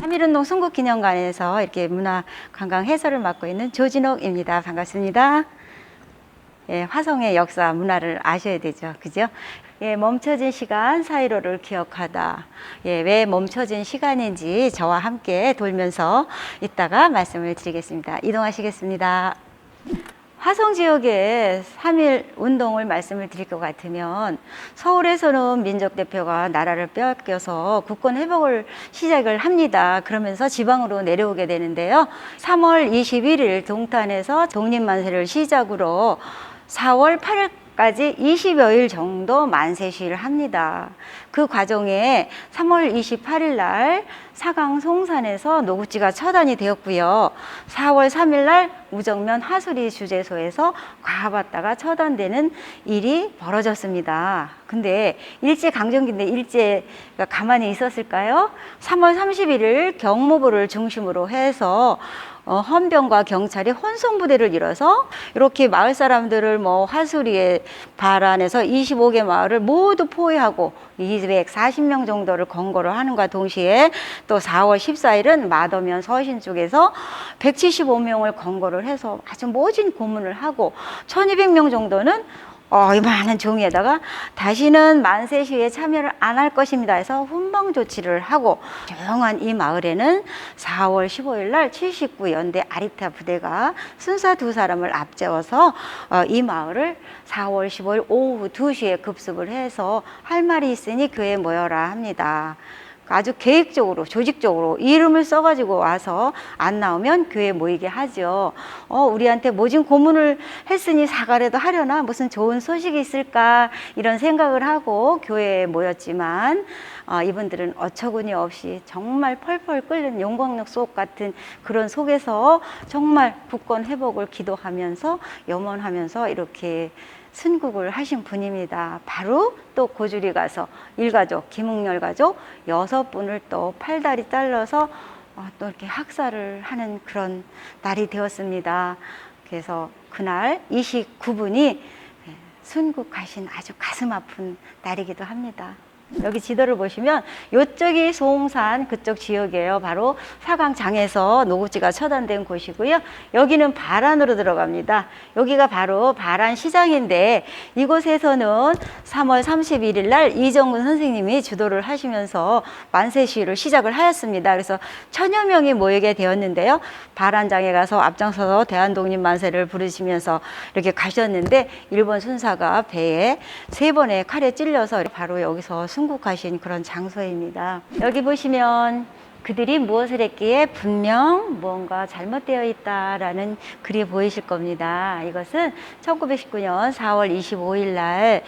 3.1운동 순국기념관에서 이렇게 문화관광 해설을 맡고 있는 조진옥입니다. 반갑습니다. 예, 화성의 역사, 문화를 아셔야 되죠. 그죠? 예, 멈춰진 시간 사이로를 기억하다. 예, 왜 멈춰진 시간인지 저와 함께 돌면서 이따가 말씀을 드리겠습니다. 이동하시겠습니다. 화성 지역의 3.1 운동을 말씀을 드릴 것 같으면 서울에서는 민족대표가 나라를 빼앗겨서 국권 회복을 시작을 합니다. 그러면서 지방으로 내려오게 되는데요. 3월 21일 동탄에서 독립만세를 시작으로 4월 8일까지 20여일 정도 만세 시위를 합니다. 그 과정에 3월 28일 날 사강 송산에서 노구찌가 처단이 되었고요. 4월 3일 날 우정면 하수리 주재소에서 과받다가 처단되는 일이 벌어졌습니다. 근데 일제강점기인데 일제가 가만히 있었을까요? 3월 31일 경무부를 중심으로 해서 헌병과 경찰이 혼성부대를 이뤄서 이렇게 마을 사람들을 하수리에 발안해서 25개 마을을 모두 포위하고 240명 정도를 검거를 하는과 동시에 또 4월 14일은 마더면 서신 쪽에서 175명을 검거를 해서 아주 모진 고문을 하고 1200명 정도는 이만한 종이에다가 다시는 만세 시위에 참여를 안 할 것입니다 해서 훈방 조치를 하고 조용한 이 마을에는 4월 15일 날 79연대 아리타 부대가 순사 2사람을 앞세워서 이 마을을 4월 15일 오후 2시에 급습을 해서 할 말이 있으니 교회에 모여라 합니다. 아주 계획적으로 조직적으로 이름을 써가지고 와서 안 나오면 교회에 모이게 하죠. 우리한테 모진 고문을 했으니 사과라도 하려나, 무슨 좋은 소식이 있을까 이런 생각을 하고 교회에 모였지만 이분들은 어처구니 없이 정말 펄펄 끓는 용광로 속 같은 그런 속에서 정말 국권 회복을 기도하면서 염원하면서 이렇게 순국을 하신 분입니다. 바로 또 고주리 가서 일가족, 김웅열 가족 6분을 또 팔다리 잘라서 또 이렇게 학살을 하는 그런 날이 되었습니다. 그래서 그날 29분이 순국하신 아주 가슴 아픈 날이기도 합니다. 여기 지도를 보시면 이쪽이 송산 그쪽 지역이에요. 바로 사강장에서 노구찌가 처단된 곳이고요. 여기는 발안으로 들어갑니다. 여기가 바로 발안시장인데 이곳에서는 3월 31일 날 이정근 선생님이 주도를 하시면서 만세 시위를 시작을 하였습니다. 그래서 1000여 명이 모이게 되었는데요. 발안장에 가서 앞장서서 대한독립 만세를 부르시면서 이렇게 가셨는데 일본 순사가 배에 3번의 칼에 찔려서 바로 여기서 순국하신 그런 장소입니다. 여기 보시면 그들이 무엇을 했기에 분명 무언가 잘못되어 있다라는 글이 보이실 겁니다. 이것은 1919년 4월 25일 날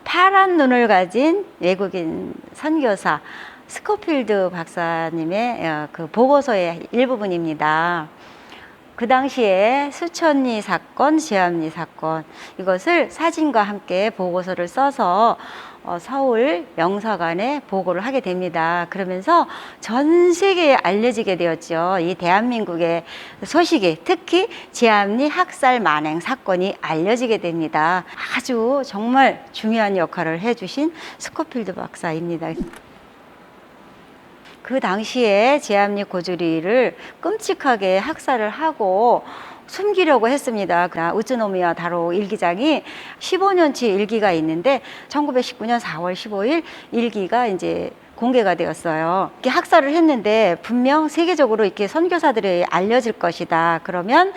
파란 눈을 가진 외국인 선교사 스코필드 박사님의 그 보고서의 일부분입니다. 그 당시에 수천리 사건, 지암리 사건 이것을 사진과 함께 보고서를 써서 서울 영사관에 보고를 하게 됩니다. 그러면서 전 세계에 알려지게 되었죠. 이 대한민국의 소식이, 특히 지암리 학살 만행 사건이 알려지게 됩니다. 아주 정말 중요한 역할을 해주신 스코필드 박사입니다. 그 당시에 지암리 고주리를 끔찍하게 학살을 하고 숨기려고 했습니다. 우츠노미야 다로 일기장이 15년치 일기가 있는데 1919년 4월 15일 일기가 이제 공개가 되었어요. 이렇게 학살을 했는데 분명 세계적으로 이렇게 선교사들이 알려질 것이다. 그러면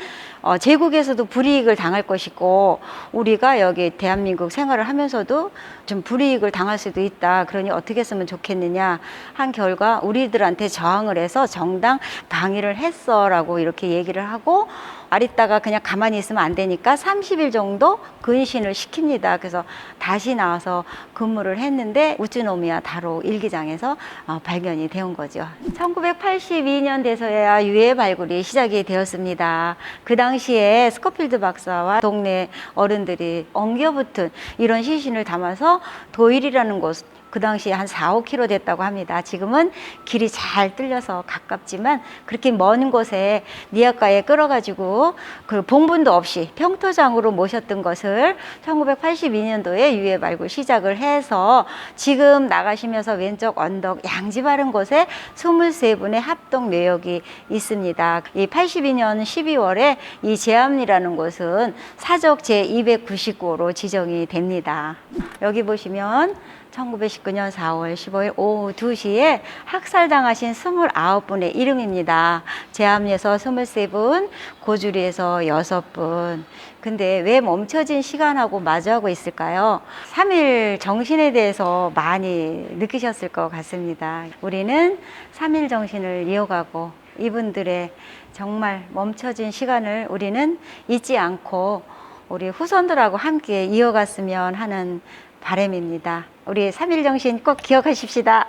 제국에서도 불이익을 당할 것이고 우리가 여기 대한민국 생활을 하면서도 좀 불이익을 당할 수도 있다. 그러니 어떻게 했으면 좋겠느냐 한 결과 우리들한테 저항을 해서 정당 방위를 했어 라고 이렇게 얘기를 하고 아리따가 그냥 가만히 있으면 안 되니까 30일 정도 근신을 시킵니다. 그래서 다시 나와서 근무를 했는데 우츠노미야 다로 일기장에서 발견이 되온 거죠. 1982년 돼서야 유해 발굴이 시작이 되었습니다. 그 당시에 스코필드 박사와 동네 어른들이 엉겨붙은 이런 시신을 담아서 도일이라는 곳 그 당시에 한 4, 5km 됐다고 합니다. 지금은 길이 잘 뚫려서 가깝지만 그렇게 먼 곳에 니아가에 끌어가지고 그 봉분도 없이 평토장으로 모셨던 것을 1982년도에 유해 발굴 시작을 해서 지금 나가시면서 왼쪽 언덕 양지 바른 곳에 23분의 합동 묘역이 있습니다. 이 82년 12월에 이 제암리라는 곳은 사적 제299호로 지정이 됩니다. 여기 보시면 1919년 4월 15일 오후 2시에 학살당하신 29분의 이름입니다. 제암리에서 23분, 고주리에서 6분. 근데 왜 멈춰진 시간하고 마주하고 있을까요? 3일 정신에 대해서 많이 느끼셨을 것 같습니다. 우리는 3일 정신을 이어가고 이분들의 정말 멈춰진 시간을 우리는 잊지 않고 우리 후손들하고 함께 이어갔으면 하는 바람입니다. 우리 3일 정신 꼭 기억하십시다.